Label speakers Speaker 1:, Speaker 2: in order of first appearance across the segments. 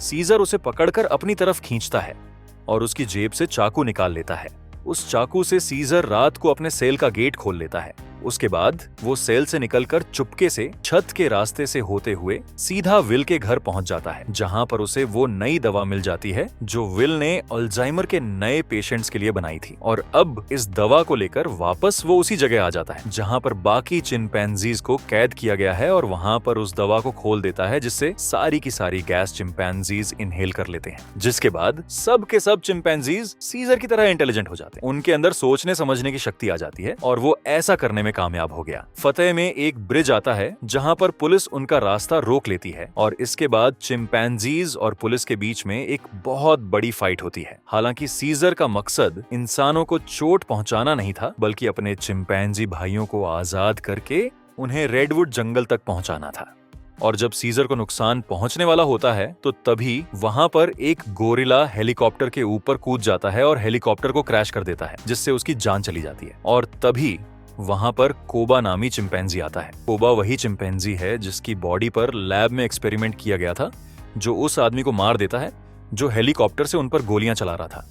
Speaker 1: Scissor उसे पकड़कर अपनी तरफ खींचता है और उसकी जेब से चाकू निकाल लेता है। उस चाकू से सीजर रात को अपने सेल का गेट खोल लेता है। उसके बाद वो सेल से निकलकर चुपके से छत के रास्ते से होते हुए सीधा विल के घर पहुंच जाता है, जहां पर उसे वो नई दवा मिल जाती है जो विल ने अल्जाइमर के नए पेशेंट्स के लिए बनाई थी। और अब इस दवा को लेकर वापस वो उसी जगह आ जाता है जहां पर बाकी चिंपैंजीज को कैद किया गया है और वहां पर उस दवा को खोल देता है, जिससे सारी की सारी गैस चिंपैंजीज इनहेल कर लेते हैं। जिसके बाद सब के सब चिंपैंजीज सीजर की तरह इंटेलिजेंट हो जाते हैं। उनके अंदर सोचने समझने की शक्ति आ जाती है और वो ऐसा करने में कामयाब हो गया। फतेह में एक ब्रिज आता है जहां पर पुलिस उनका रास्ता रोक लेती है और इसके बाद चिंपैंजीज और पुलिस के बीच में एक बहुत बड़ी फाइट होती है। हालांकि सीजर का मकसद इंसानों को चोट पहुंचाना नहीं था, बल्कि अपने चिंपैंजी भाइयों को आजाद करके उन्हें रेडवुड जंगल तक पहुंचाना था। और जब सीजर को नुकसान पहुंचने वाला होता है तो तभी वहां पर एक गोरिल्ला हेलीकॉप्टर के ऊपर कूद जाता है और हेलीकॉप्टर को क्रैश कर देता है, जिससे उसकी जान चली जाती है। और तभी वहां पर कोबा नामी चिंपैंजी आता है। कोबा वही चिंपैंजी है जिसकी बॉडी पर लैब में एक्सपेरिमेंट किया गया था, जो उस आदमी को मार देता है जो हेलीकॉप्टर से उन पर गोलियां चला रहा था।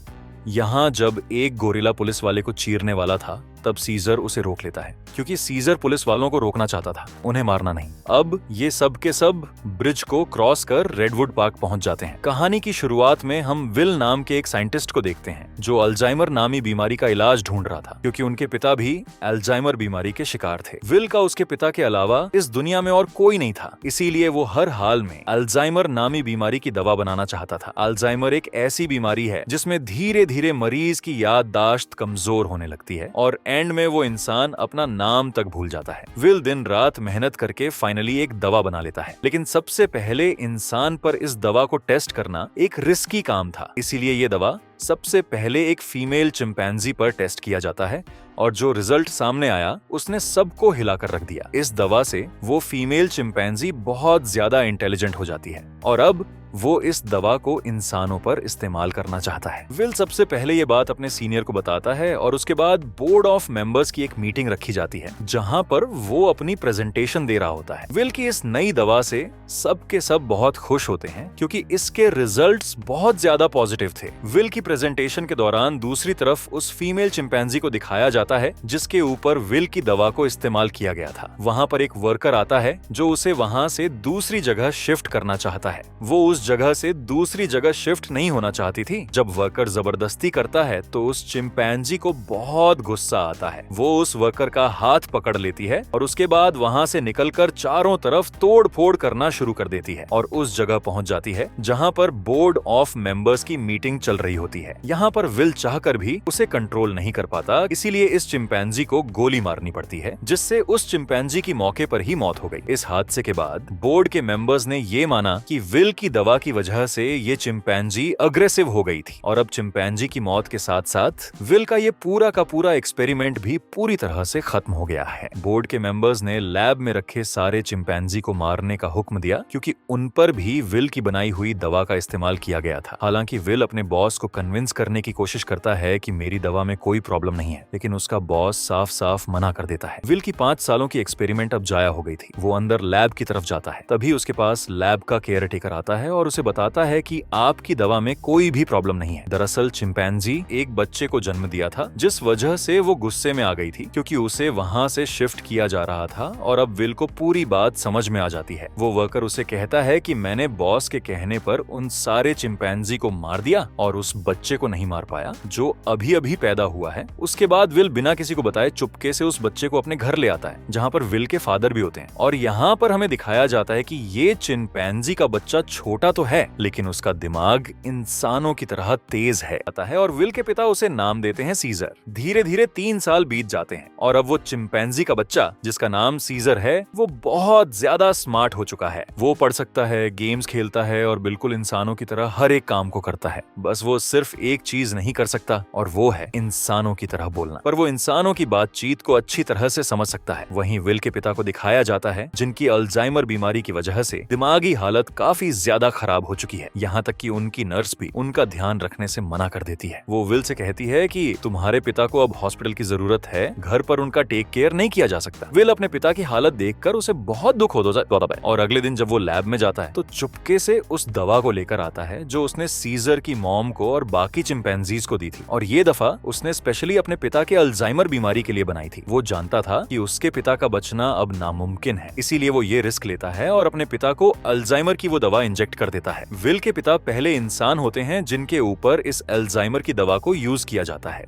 Speaker 1: यहाँ जब एक गोरिल्ला पुलिस वाले को चीरने वाला था तब सीजर उसे रोक लेता है, क्योंकि सीजर पुलिस वालों को रोकना चाहता था, उन्हें मारना नहीं। अब ये सब के सब ब्रिज को क्रॉस कर रेडवुड पार्क पहुंच जाते हैं। कहानी की शुरुआत में हम विल नाम के एक साइंटिस्ट को देखते हैं जो अल्जाइमर नामी बीमारी का इलाज ढूंढ रहा था, क्योंकि उनके पिता भी अल्जाइमर बीमारी के शिकार थे। विल का उसके पिता के अलावा इस दुनिया में और कोई नहीं था, इसीलिए वो हर हाल में अल्जाइमर नामी बीमारी की दवा बनाना चाहता था। अल्जाइमर एक ऐसी बीमारी है जिसमें धीरे धीरे मरीज की याददाश्त कमजोर होने लगती है और एंड में वो इंसान अपना नाम तक भूल जाता है। विल दिन रात मेहनत करके फाइनली एक दवा बना लेता है, लेकिन सबसे पहले इंसान पर इस दवा को टेस्ट करना एक रिस्की काम था, इसीलिए ये दवा सबसे पहले एक फीमेल चिंपैंजी पर टेस्ट किया जाता है और जो रिजल्ट सामने आया उसने सबको हिलाकर रख दिया। इस दवा से वो फीमेल चिंपैंजी बहुत ज्यादा इंटेलिजेंट हो जाती है और अब वो इस दवा को इंसानों पर इस्तेमाल करना चाहता है। विल सबसे पहले ये बात अपने सीनियर को बताता है और उसके बाद बोर्ड ऑफ मेंबर्स की एक मीटिंग रखी जाती है जहां पर वो अपनी प्रेजेंटेशन दे रहा होता है। विल की इस नई दवा से सब के सब बहुत खुश होते हैं क्योंकि इसके रिजल्ट्स बहुत ज्यादा पॉजिटिव थे। विल की प्रेजेंटेशन के दौरान दूसरी तरफ उस फीमेल चिंपैंजी को दिखाया जाता है जिसके ऊपर विल की दवा को इस्तेमाल किया गया था। वहां पर एक वर्कर आता है जो उसे वहां से दूसरी जगह शिफ्ट करना चाहता है। वो उस जगह से दूसरी जगह शिफ्ट नहीं होना चाहती थी। जब वर्कर जबरदस्ती करता है तो उस चिंपैंजी को बहुत गुस्सा आता है। वो उस वर्कर का हाथ पकड़ लेती है और उसके बाद वहां से निकलकर चारों तरफ तोड़ फोड़ करना शुरू कर देती है और उस जगह पहुंच जाती है जहां पर बोर्ड ऑफ मेंबर्स की मीटिंग चल रही होती है। यहाँ पर विल चाहकर भी उसे कंट्रोल नहीं कर पाता, इसीलिए इस चिंपैंजी को गोली मारनी पड़ती है, जिससे उस चिंपैंजी की मौके पर ही मौत हो गई। इस हादसे के बाद बोर्ड के मेंबर्स ने ये माना कि विल की दवा की वजह से ये चिंपैंजी अग्रेसिव हो गई थी और अब चिंपैंजी की मौत के साथ साथ विल का ये पूरा का पूरा एक्सपेरिमेंट भी पूरी तरह से खत्म हो गया है। बोर्ड के मेंबर्स ने लैब में रखे सारे चिंपैंजी को मारने का हुक्म दिया क्योंकि उन पर भी विल की बनाई हुई दवा का इस्तेमाल किया गया था। हालांकि विल अपने बॉस को कन्विंस करने की कोशिश करता है कि मेरी दवा में कोई प्रॉब्लम नहीं है, लेकिन उसका बॉस साफ साफ मना कर देता है। विल की 5 सालों की एक्सपेरिमेंट अब जाया हो गई थी। वो अंदर लैब की तरफ जाता है, तभी उसके पास लैब का केयर टेकर आता है और उसे बताता है कि आपकी दवा में कोई भी प्रॉब्लम नहीं है। दरअसल चिंपैंजी एक बच्चे को जन्म दिया था, जिस वजह से वो गुस्से में आ गई थी क्योंकि उसे वहां से शिफ्ट किया जा रहा था और अब विल को पूरी बात समझ में आ जाती है। वो वर्कर उसे कहता है कि मैंने बॉस के कहने पर उन सारे चिंपैंजी को मार दिया और उस बच्चे को नहीं मार पाया जो अभी अभी पैदा हुआ है। उसके बाद विल बिना किसी को बताए चुपके से उस बच्चे को अपने घर ले आता है जहाँ पर विल के फादर भी होते हैं और यहाँ पर हमें दिखाया जाता है कि ये चिंपैंजी का बच्चा छोटा तो है लेकिन उसका दिमाग इंसानों की तरह तेज है और विल के पिता उसे नाम देते हैं सीजर। धीरे धीरे 3 साल बीत जाते हैं और अब वो चिंपैंजी का बच्चा जिसका नाम सीजर है वो बहुत ज्यादा स्मार्ट हो चुका है। वो पढ़ सकता है, गेम्स खेलता है और बिल्कुल इंसानों की तरह हर एक काम को करता है। बस वो सिर्फ सिर्फ एक चीज नहीं कर सकता और वो है इंसानों की तरह बोलना। पर वो इंसानों की बातचीत को अच्छी तरह से समझ सकता है। वहीं विल के पिता को दिखाया जाता है जिनकी अल्जाइमर बीमारी की वजह से दिमागी हालत काफी ज्यादा खराब हो चुकी है, यहाँ तक कि उनकी नर्स भी उनका ध्यान रखने से मना कर देती है। वो विल से कहती है कि तुम्हारे पिता को अब हॉस्पिटल की जरूरत है, घर पर उनका टेक केयर नहीं किया जा सकता। विल अपने पिता की हालत देखकर उसे बहुत दुख होता है और अगले दिन जब वो लैब में जाता है तो चुपके से उस दवा को लेकर आता है जो उसने सीजर की मॉम को और बाकी चिंपैंजीज को दी थी, और ये दफा उसने स्पेशली अपने पिता के अल्जाइमर बीमारी के लिए बनाई थी। वो जानता था कि उसके पिता का बचना अब नामुमकिन है, इसीलिए वो ये रिस्क लेता है और अपने पिता को अल्जाइमर की वो दवा इंजेक्ट कर देता है। विल के पिता पहले इंसान होते हैं जिनके ऊपर इस अल्जाइमर की दवा को यूज किया जाता है।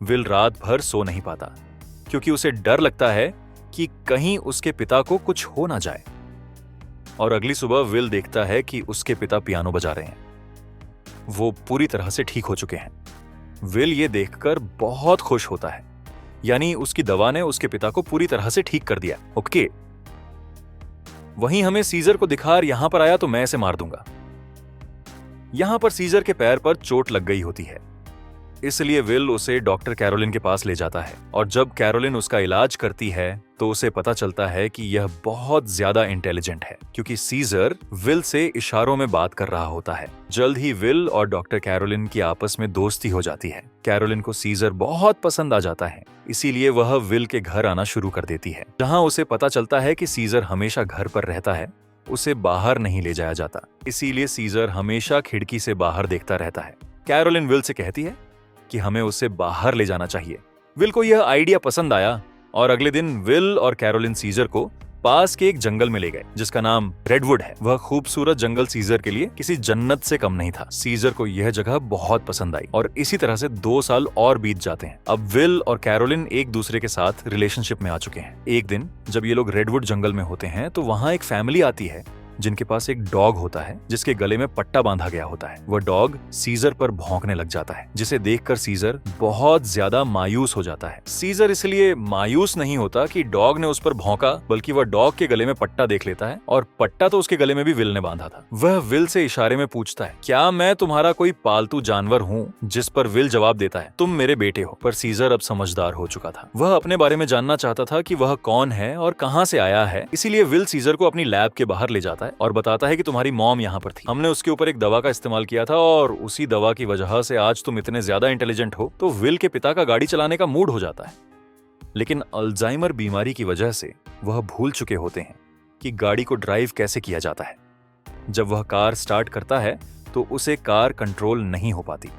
Speaker 1: विल रात भर सो नहीं पाता क्योंकि उसे डर लगता है कि कहीं उसके पिता को कुछ हो ना जाए। और अगली सुबह विल देखता है कि उसके पिता पियानो बजा रहे हैं। वो पूरी तरह से ठीक हो चुके हैं। विल ये देखकर बहुत खुश होता है, यानी उसकी दवा ने उसके पिता को पूरी तरह से ठीक कर दिया। ओके, वहीं हमें सीजर को दिखार यहां पर आया तो मैं इसे मार दूंगा। यहां पर सीजर के पैर पर चोट लग गई होती है, इसलिए विल उसे डॉक्टर कैरोलिन के पास ले जाता है। और जब कैरोलिन उसका इलाज करती है तो उसे पता चलता है कि यह बहुत ज्यादा इंटेलिजेंट है, क्योंकि सीजर विल से इशारों में बात कर रहा होता है। जल्द ही विल और डॉक्टर कैरोलिन की आपस में दोस्ती हो जाती है। कैरोलिन को सीजर बहुत पसंद आ जाता है, इसीलिए वह विल के घर आना शुरू कर देती है, जहां उसे पता चलता है कि सीजर हमेशा घर पर रहता है, उसे बाहर नहीं ले जाया जाता। इसीलिए सीजर हमेशा खिड़की से बाहर देखता रहता है। कैरोलिन विल से कहती है कि हमें उसे बाहर ले जाना चाहिए। विल को यह आइडिया पसंद आया और अगले दिन विल और कैरोलिन सीजर को पास के एक जंगल में ले गए जिसका नाम रेडवुड है। वह खूबसूरत जंगल सीजर के लिए किसी जन्नत से कम नहीं था। सीजर को यह जगह बहुत पसंद आई और इसी तरह से 2 साल और बीत जाते हैं। अब विल और कैरोलिन एक दूसरे के साथ रिलेशनशिप में आ चुके हैं। एक दिन जब ये लोग रेडवुड जंगल में होते हैं तो वहां एक फैमिली आती है जिनके पास एक डॉग होता है जिसके गले में पट्टा बांधा गया होता है। वह डॉग सीजर पर भौंकने लग जाता है, जिसे देखकर सीजर बहुत ज्यादा मायूस हो जाता है। सीजर इसलिए मायूस नहीं होता कि डॉग ने उस पर भौंका, बल्कि वह डॉग के गले में पट्टा देख लेता है, और पट्टा तो उसके गले में भी विल ने बांधा था। वह विल से इशारे में पूछता है, क्या मैं तुम्हारा कोई पालतू जानवर हूँ? जिस पर विल जवाब देता है, तुम मेरे बेटे हो। पर सीजर अब समझदार हो चुका था। वह अपने बारे में जानना चाहता था कि वह कौन है और कहाँ से आया है। इसीलिए विल सीजर को अपनी लैब के बाहर ले जाता है और बताता है कि तुम्हारी मॉम यहाँ पर थी। हमने उसके ऊपर एक दवा का इस्तेमाल किया था और उसी दवा की वजह से आज तुम इतने ज्यादा इंटेलिजेंट हो। तो विल के पिता का गाड़ी चलाने का मूड हो जाता है, लेकिन अल्जाइमर बीमारी की वजह से वह भूल चुके होते हैं कि गाड़ी को ड्राइव कैसे किया जाता है। जब वह कार स्टार्ट करता है तो उसे कार कंट्रोल नहीं हो पाती,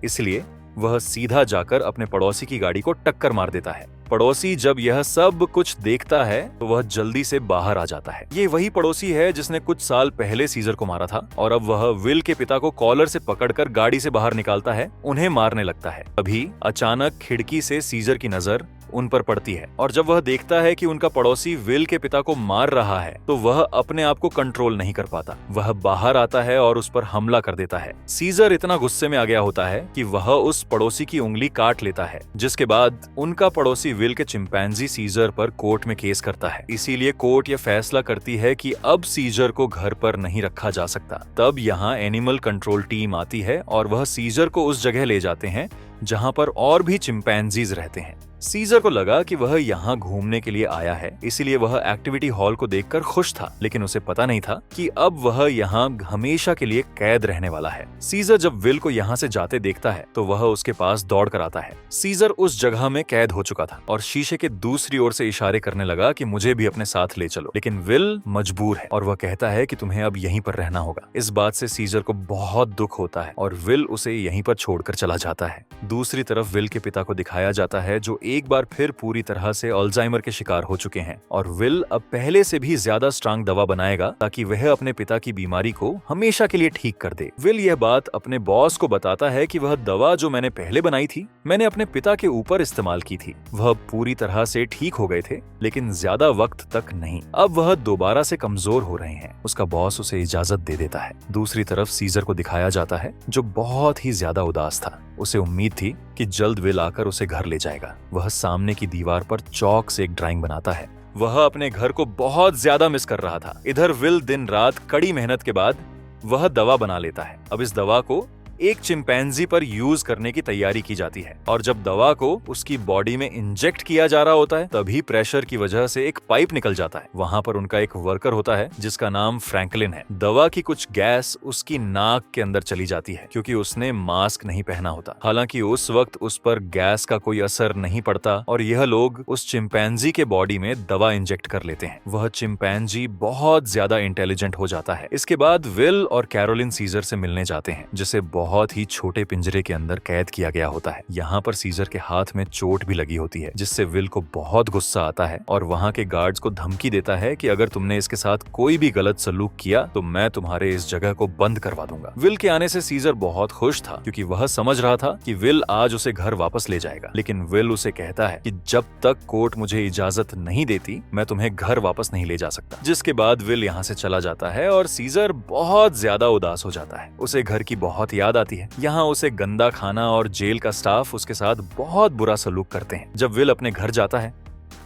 Speaker 1: इसलिए वह सीधा जाकर अपने पड़ोसी की गाड़ी को टक्कर मार देता है। पड़ोसी जब यह सब कुछ देखता है तो वह जल्दी से बाहर आ जाता है। ये वही पड़ोसी है जिसने कुछ साल पहले सीजर को मारा था, और अब वह विल के पिता को कॉलर से पकड़कर गाड़ी से बाहर निकालता है, उन्हें मारने लगता है। अभी अचानक खिड़की से सीजर की नजर उन पर पड़ती है, और जब वह देखता है कि उनका पड़ोसी विल के पिता को मार रहा है तो वह अपने आप को कंट्रोल नहीं कर पाता। वह बाहर आता है और उस पर हमला कर देता है। सीजर इतना गुस्से में आ गया होता है कि वह उस पड़ोसी की उंगली काट लेता है, जिसके बाद उनका पड़ोसी विल के चिंपैंजी सीजर पर कोर्ट में केस करता है। इसीलिए कोर्ट यह फैसला करती है कि अब सीजर को घर पर नहीं रखा जा सकता। तब यहाँ एनिमल कंट्रोल टीम आती है और वह सीजर को उस जगह ले जाते हैं जहाँ पर और भी चिंपैंजीज रहते हैं। सीजर को लगा कि वह यहाँ घूमने के लिए आया है, इसीलिए वह एक्टिविटी हॉल को देखकर खुश था, लेकिन उसे पता नहीं था कि अब वह यहाँ हमेशा के लिए कैद रहने वाला है। सीजर जब विल को यहाँ से जाते देखता है तो वह उसके पास दौड़ कर आता है। सीजर उस जगह में कैद हो चुका था और शीशे के दूसरी ओर से इशारे करने लगा कि मुझे भी अपने साथ ले चलो, लेकिन विल मजबूर है और वह कहता है कि तुम्हें अब यहीं पर रहना होगा। इस बात से सीजर को बहुत दुख होता है और विल उसे यहीं पर छोड़कर चला जाता है। दूसरी तरफ विल के पिता को दिखाया जाता है जो एक बार फिर पूरी तरह से अल्जाइमर के शिकार हो चुके हैं, और विल अब पहले से भी ज्यादा स्ट्रांग दवा बनाएगा ताकि वह अपने पिता की बीमारी को हमेशा के लिए ठीक कर दे। विल यह बात अपने बॉस को बताता है कि वह दवा जो मैंने पहले बनाई थी मैंने अपने पिता के ऊपर इस्तेमाल की थी। वह पूरी तरह से ठीक हो गए थे, लेकिन ज्यादा वक्त तक नहीं। अब वह दोबारा से कमजोर हो रहे हैं। उसका बॉस उसे इजाजत दे देता है। दूसरी तरफ सीजर को दिखाया जाता है जो बहुत ही ज्यादा उदास था। उसे उम्मीद थी कि जल्द विल आकर उसे घर ले जाएगा। वह सामने की दीवार पर चौक से एक ड्राइंग बनाता है। वह अपने घर को बहुत ज्यादा मिस कर रहा था। इधर विल दिन रात कड़ी मेहनत के बाद वह दवा बना लेता है। अब इस दवा को एक चिंपैंजी पर यूज करने की तैयारी की जाती है और जब दवा को उसकी बॉडी में इंजेक्ट किया जा रहा होता है तभी प्रेशर की वजह से एक पाइप निकल जाता है। वहां पर उनका एक वर्कर होता है जिसका नाम फ्रैंकलिन है। दवा की कुछ गैस उसकी नाक के अंदर चली जाती है क्योंकि उसने मास्क नहीं पहना होता। हालांकि उस वक्त उस पर गैस का कोई असर नहीं पड़ता और यह लोग उस चिंपैंजी के बॉडी में दवा इंजेक्ट कर लेते हैं। वह चिंपैंजी बहुत ज्यादा इंटेलिजेंट हो जाता है। इसके बाद विल और कैरोलिन सीजर से मिलने जाते हैं जिसे बहुत ही छोटे पिंजरे के अंदर कैद किया गया होता है। यहाँ पर सीजर के हाथ में चोट भी लगी होती है जिससे विल को बहुत गुस्सा आता है और वहाँ के गार्ड्स को धमकी देता है कि अगर तुमने इसके साथ कोई भी गलत सलूक किया तो मैं तुम्हारे इस जगह को बंद करवा दूंगा। विल के आने से सीजर बहुत खुश था क्योंकि वह समझ रहा था कि विल आज उसे घर वापस ले जाएगा, लेकिन विल उसे कहता है कि जब तक कोर्ट मुझे इजाजत नहीं देती मैं तुम्हें घर वापस नहीं ले जा सकता। जिसके बाद विल यहाँ से चला जाता है और सीजर बहुत ज्यादा उदास हो जाता है। उसे घर की बहुत याद आती है। यहाँ उसे गंदा खाना और जेल का स्टाफ उसके साथ बहुत बुरा सलूक करते हैं। जब विल अपने घर जाता है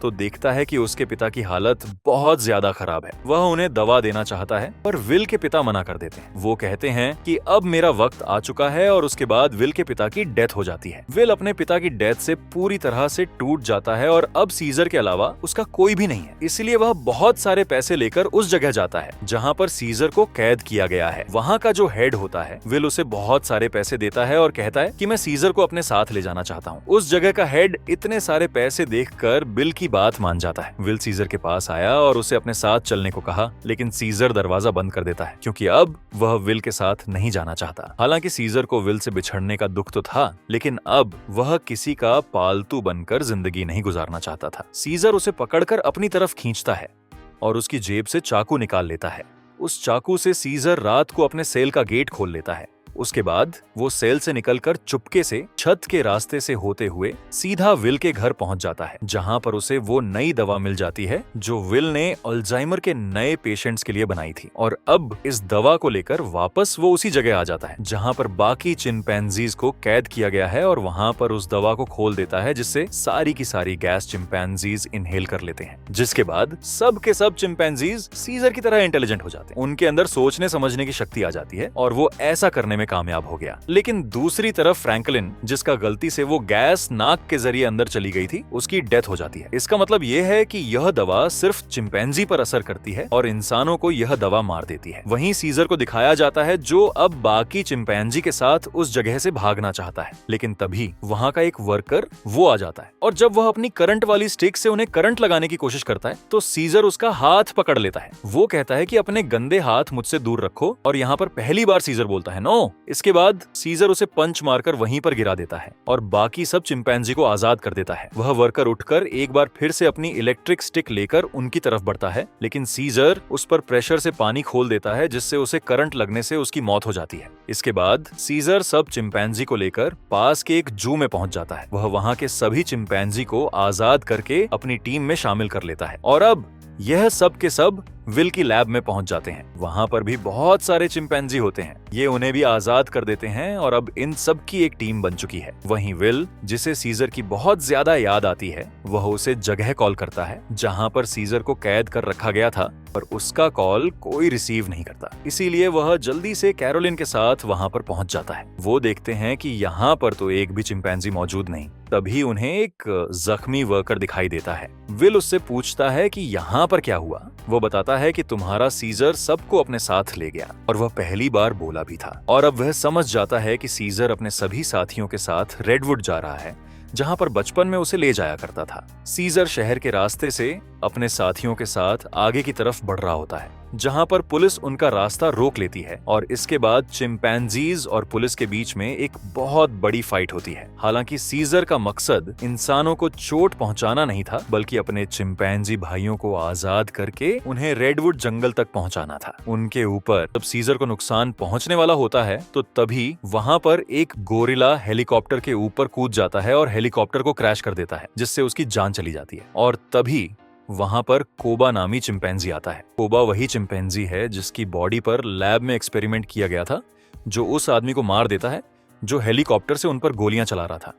Speaker 1: तो देखता है कि उसके पिता की हालत बहुत ज्यादा खराब है। वह उन्हें दवा देना चाहता है पर विल के पिता मना कर देते हैं। वो कहते हैं कि अब मेरा वक्त आ चुका है और उसके बाद विल के पिता की डेथ हो जाती है। विल अपने पिता की डेथ से पूरी तरह से टूट जाता है और अब सीजर के अलावा उसका कोई भी नहीं है। इसलिए वह बहुत सारे पैसे लेकर उस जगह जाता है जहाँ पर सीजर को कैद किया गया है। वहाँ का जो हेड होता है विल उसे बहुत सारे पैसे देता है और कहता है कि मैं सीजर को अपने साथ ले जाना चाहता हूँ। उस जगह का हेड इतने सारे पैसे देखकर बिल की बात मान जाता है। विल सीजर के पास आया और उसे अपने साथ चलने को कहा, लेकिन सीजर दरवाजा बंद कर देता है क्योंकि अब वह विल के साथ नहीं जाना चाहता। हालांकि सीजर को विल से बिछड़ने का दुख तो था, लेकिन अब वह किसी का पालतू बनकर जिंदगी नहीं गुजारना चाहता था। सीजर उसे पकड़कर अपनी तरफ खींचता है और उसकी जेब से चाकू निकाल लेता है। उस चाकू से सीजर रात को अपने सेल का गेट खोल लेता है। उसके बाद वो सेल से निकलकर चुपके से छत के रास्ते से होते हुए सीधा विल के घर पहुंच जाता है, जहां पर उसे वो नई दवा मिल जाती है जो विल ने अल्जाइमर के नए पेशेंट्स के लिए बनाई थी। और अब इस दवा को लेकर वापस वो उसी जगह आ जाता है जहां पर बाकी चिंपैंजीज को कैद किया गया है और वहां पर उस दवा को खोल देता है जिससे सारी की सारी गैस चिंपैंजीज इनहेल कर लेते हैं। जिसके बाद सब के सब चिंपैंजीज सीजर की तरह इंटेलिजेंट हो जाते हैं। उनके अंदर सोचने समझने की शक्ति आ जाती है और वो ऐसा करने में कामयाब हो गया। लेकिन दूसरी तरफ फ्रैंकलिन, जिसका गलती से वो गैस नाक के जरिए अंदर चली गई थी, उसकी डेथ हो जाती है। इसका मतलब ये है कि यह दवा सिर्फ चिंपैंजी पर असर करती है और इंसानों को यह दवा मार देती है। वहीं सीजर को दिखाया जाता है जो अब बाकी चिंपैंजी के साथ उस जगह से भागना चाहता है, लेकिन तभी वहां का एक वर्कर वो आ जाता है और जब वह अपनी करंट वाली स्टिक से उन्हें करंट लगाने की कोशिश करता है तो सीजर उसका हाथ पकड़ लेता है। वो कहता है कि अपने गंदे हाथ मुझसे दूर रखो और यहाँ पर पहली बार सीजर बोलता है नो। इसके बाद सीजर उसे पंच मारकर वहीं पर गिरा देता है और बाकी सब चिंपैंजी को आजाद कर देता है। वह वर्कर उठकर एक बार फिर से अपनी इलेक्ट्रिक स्टिक लेकर उनकी तरफ बढ़ता है, लेकिन सीजर उस पर प्रेशर से पानी खोल देता है जिससे उसे करंट लगने से उसकी मौत हो जाती है। इसके बाद सीजर सब चिंपैंजी को लेकर पास के एक जू में पहुंच जाता है। वह वहां के सभी चिंपैंजी को आजाद करके अपनी टीम में शामिल कर लेता है और अब यह सब के सब विल की लैब में पहुंच जाते हैं। वहां पर भी बहुत सारे चिंपैंजी होते हैं। ये उन्हें भी आजाद कर देते हैं और अब इन सब की एक टीम बन चुकी है। वहीं विल, जिसे सीजर की बहुत ज्यादा याद आती है, वह उसे जगह कॉल करता है जहां पर सीजर को कैद कर रखा गया था, पर उसका कॉल कोई रिसीव नहीं करता। इसीलिए वह जल्दी से कैरोलिन के साथ वहां पर पहुंच जाता है। वो देखते हैं कि यहाँ पर तो एक भी चिंपैंजी मौजूद नहीं। तभी उन्हें एक जख्मी वर्कर दिखाई देता है। विल उससे पूछता है कि यहाँ पर क्या हुआ। वो बताता है कि तुम्हारा सीजर सबको अपने साथ ले गया और वह पहली बार बोला भी था। और अब वह समझ जाता है कि सीजर अपने सभी साथियों के साथ रेडवुड जा रहा है, जहां पर बचपन में उसे ले जाया करता था। सीजर शहर के रास्ते से अपने साथियों के साथ आगे की तरफ बढ़ रहा होता है, जहां पर पुलिस उनका रास्ता रोक लेती है और इसके बाद चिंपैंजीज और पुलिस के बीच में एक बहुत बड़ी फाइट होती है। हालांकि सीजर का मकसद इंसानों को चोट पहुंचाना नहीं था, बल्कि अपने चिंपैंजी भाइयों को आजाद करके उन्हें रेडवुड जंगल तक पहुंचाना था। उनके ऊपर जब सीजर को नुकसान पहुंचने वाला होता है तो तभी वहां पर एक गोरिल्ला हेलीकॉप्टर के ऊपर कूद जाता है और हेलीकॉप्टर को क्रैश कर देता है, जिससे उसकी जान चली जाती है। और तभी वहां पर कोबा नामी चिंपैंजी आता है। कोबा वही चिंपैंजी है जिसकी बॉडी पर लैब में एक्सपेरिमेंट किया गया था, जो उस आदमी को मार देता है जो हेलीकॉप्टर से उन पर गोलियां चला रहा था।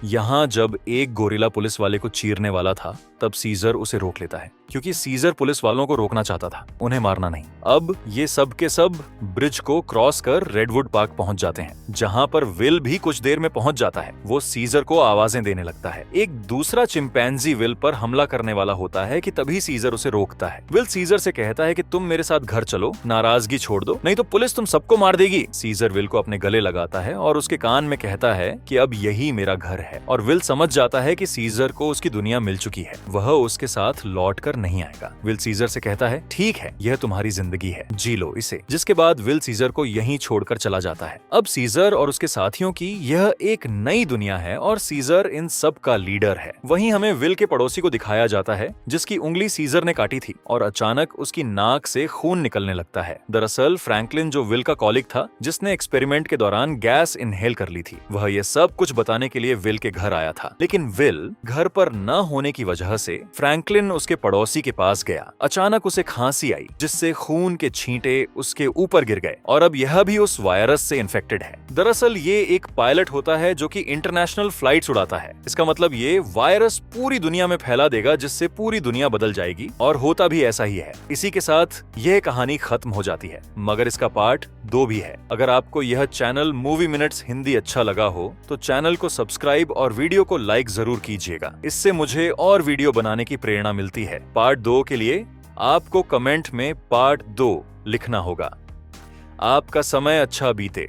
Speaker 1: यहाँ जब एक गोरिल्ला पुलिस वाले को चीरने वाला था तब सीजर उसे रोक लेता है, क्योंकि सीजर पुलिस वालों को रोकना चाहता था, उन्हें मारना नहीं। अब ये सब के सब ब्रिज को क्रॉस कर रेडवुड पार्क पहुंच जाते हैं, जहां पर विल भी कुछ देर में पहुंच जाता है। वो सीजर को आवाजें देने लगता है। एक दूसरा चिंपैंजी विल पर हमला करने वाला होता है कि तभी सीजर उसे रोकता है। विल सीजर से कहता है कि तुम मेरे साथ घर चलो, नाराजगी छोड़ दो, नहीं तो पुलिस तुम सबको मार देगी। सीजर विल को अपने गले लगाता है और उसके कान में कहता है कि अब यही मेरा घर है, और विल समझ जाता है कि सीजर को उसकी दुनिया मिल चुकी है, वह उसके साथ लौट कर नहीं आएगा। विल सीजर से कहता है, ठीक है, यह तुम्हारी जिंदगी है, जी लो इसे। जिसके बाद विल सीजर को यहीं छोड़कर चला जाता है। अब सीजर और उसके साथियों की यह एक नई दुनिया है और सीजर इन सब का लीडर है। वहीं हमें विल के पड़ोसी को दिखाया जाता है, जिसकी उंगली सीजर ने काटी थी और अचानक उसकी नाक से खून निकलने लगता है। दरअसल फ्रैंकलिन, जो विल का कॉलिग था, जिसने एक्सपेरिमेंट के दौरान गैस इनहेल कर ली थी, वह यह सब कुछ बताने के लिए विल के घर आया था। लेकिन विल घर पर न होने की वजह से फ्रैंकलिन उसके पड़ोसी के पास गया। अचानक उसे खांसी आई, जिससे खून के छींटे उसके ऊपर गिर गए, और अब यह भी उस वायरस से इन्फेक्टेड है। दरअसल ये एक पायलट होता है जो कि इंटरनेशनल फ्लाइट्स उड़ाता है। इसका मतलब ये वायरस पूरी दुनिया में फैला देगा, जिससे पूरी दुनिया बदल जाएगी, और होता भी ऐसा ही है। इसी के साथ यह कहानी खत्म हो जाती है, मगर इसका पार्ट 2 भी है। अगर आपको यह चैनल मूवी मिनट्स हिंदी अच्छा लगा हो तो चैनल को सब्सक्राइब और वीडियो को लाइक जरूर कीजिएगा। इससे मुझे और वीडियो बनाने की प्रेरणा मिलती है। पार्ट 2 के लिए आपको कमेंट में पार्ट 2 लिखना होगा। आपका समय अच्छा बीते।